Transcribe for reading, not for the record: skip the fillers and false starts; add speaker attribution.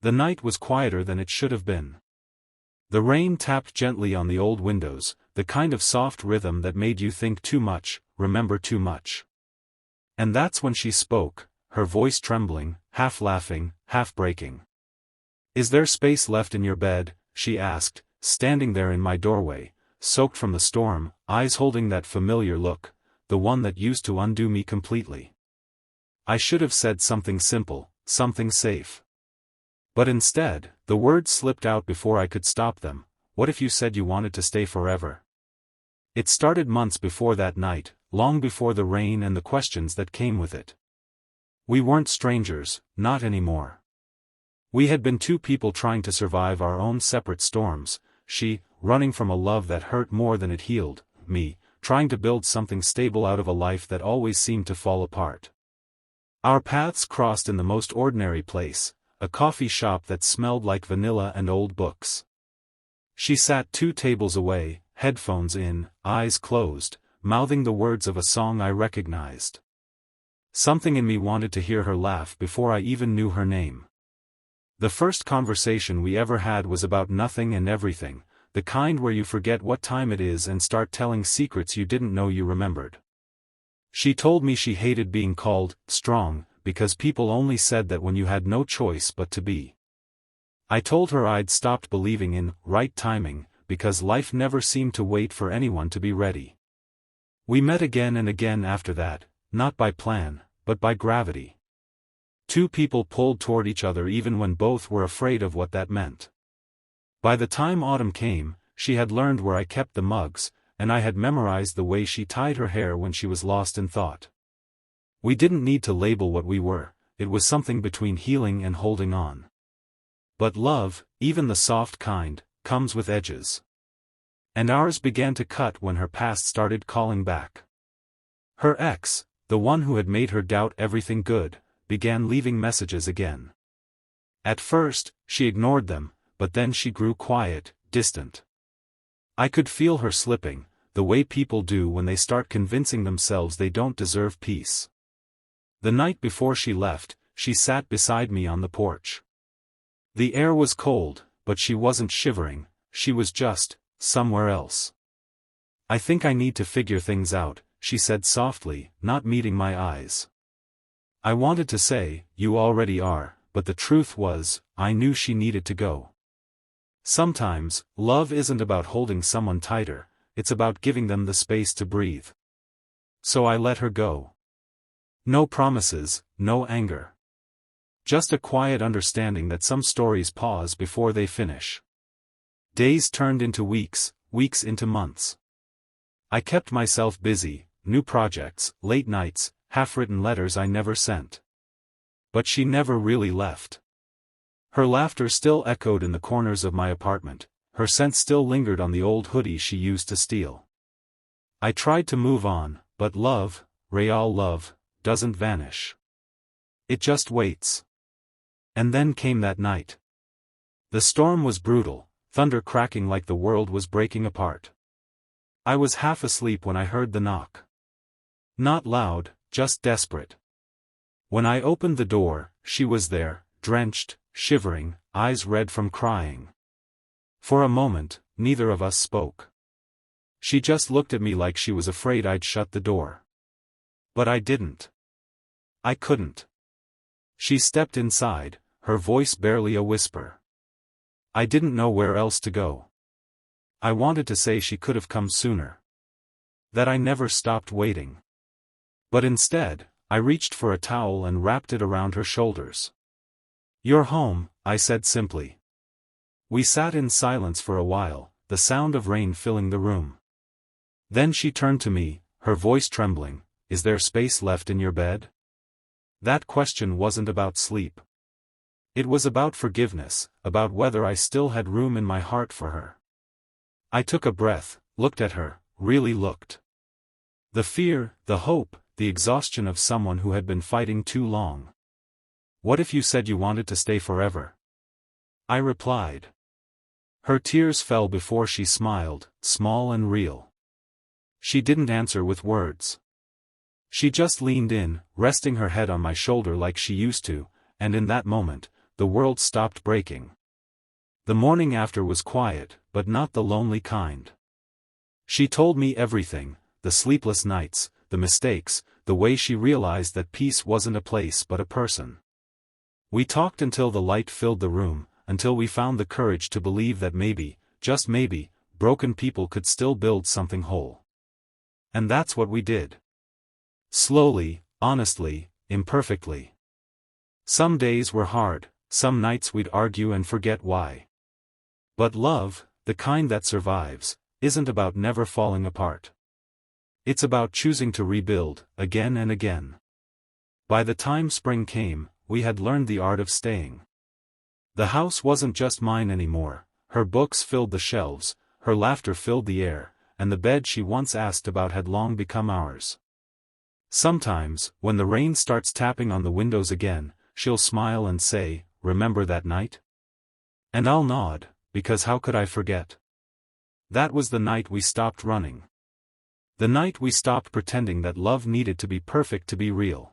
Speaker 1: The night was quieter than it should have been. The rain tapped gently on the old windows, the kind of soft rhythm that made you think too much, remember too much. And that's when she spoke, her voice trembling, half laughing, half breaking. "Is there space left in your bed?" she asked, standing there in my doorway, soaked from the storm, eyes holding that familiar look, the one that used to undo me completely. I should have said something simple, something safe. But instead, the words slipped out before I could stop them. "What if you said you wanted to stay forever?" It started months before that night, long before the rain and the questions that came with it. We weren't strangers, not anymore. We had been two people trying to survive our own separate storms, she, running from a love that hurt more than it healed, me, trying to build something stable out of a life that always seemed to fall apart. Our paths crossed in the most ordinary place, a coffee shop that smelled like vanilla and old books. She sat 2 tables away, headphones in, eyes closed, mouthing the words of a song I recognized. Something in me wanted to hear her laugh before I even knew her name. The first conversation we ever had was about nothing and everything, the kind where you forget what time it is and start telling secrets you didn't know you remembered. She told me she hated being called strong, because people only said that when you had no choice but to be. I told her I'd stopped believing in right timing, because life never seemed to wait for anyone to be ready. We met again and again after that, not by plan, but by gravity. 2 people pulled toward each other even when both were afraid of what that meant. By the time autumn came, she had learned where I kept the mugs, and I had memorized the way she tied her hair when she was lost in thought. We didn't need to label what we were, it was something between healing and holding on. But love, even the soft kind, comes with edges. And ours began to cut when her past started calling back. Her ex, the one who had made her doubt everything good, began leaving messages again. At first, she ignored them, but then she grew quiet, distant. I could feel her slipping, the way people do when they start convincing themselves they don't deserve peace. The night before she left, she sat beside me on the porch. The air was cold, but she wasn't shivering, she was just somewhere else. "I think I need to figure things out," she said softly, not meeting my eyes. I wanted to say, "You already are," but the truth was, I knew she needed to go. Sometimes, love isn't about holding someone tighter, it's about giving them the space to breathe. So I let her go. No promises, no anger. Just a quiet understanding that some stories pause before they finish. Days turned into weeks, weeks into months. I kept myself busy, new projects, late nights, half-written letters I never sent. But she never really left. Her laughter still echoed in the corners of my apartment, her scent still lingered on the old hoodie she used to steal. I tried to move on, but love, real love, doesn't vanish. It just waits. And then came that night. The storm was brutal, thunder cracking like the world was breaking apart. I was half asleep when I heard the knock. Not loud, just desperate. When I opened the door, she was there, drenched, shivering, eyes red from crying. For a moment, neither of us spoke. She just looked at me like she was afraid I'd shut the door. But I didn't. I couldn't. She stepped inside, her voice barely a whisper. I didn't know where else to go. I wanted to say she could have come sooner. That I never stopped waiting. But instead, I reached for a towel and wrapped it around her shoulders. "You're home," I said simply. We sat in silence for a while, the sound of rain filling the room. Then she turned to me, her voice trembling, "Is there space left in your bed?" That question wasn't about sleep. It was about forgiveness, about whether I still had room in my heart for her. I took a breath, looked at her, really looked. The fear, the hope, the exhaustion of someone who had been fighting too long. "What if you said you wanted to stay forever?" I replied. Her tears fell before she smiled, small and real. She didn't answer with words. She just leaned in, resting her head on my shoulder like she used to, and in that moment, the world stopped breaking. The morning after was quiet, but not the lonely kind. She told me everything, the sleepless nights, the mistakes, the way she realized that peace wasn't a place but a person. We talked until the light filled the room, until we found the courage to believe that maybe, just maybe, broken people could still build something whole. And that's what we did. Slowly, honestly, imperfectly. Some days were hard, some nights we'd argue and forget why. But love, the kind that survives, isn't about never falling apart. It's about choosing to rebuild, again and again. By the time spring came, we had learned the art of staying. The house wasn't just mine anymore, her books filled the shelves, her laughter filled the air, and the bed she once asked about had long become ours. Sometimes, when the rain starts tapping on the windows again, she'll smile and say, "Remember that night?" And I'll nod, because how could I forget? That was the night we stopped running. The night we stopped pretending that love needed to be perfect to be real.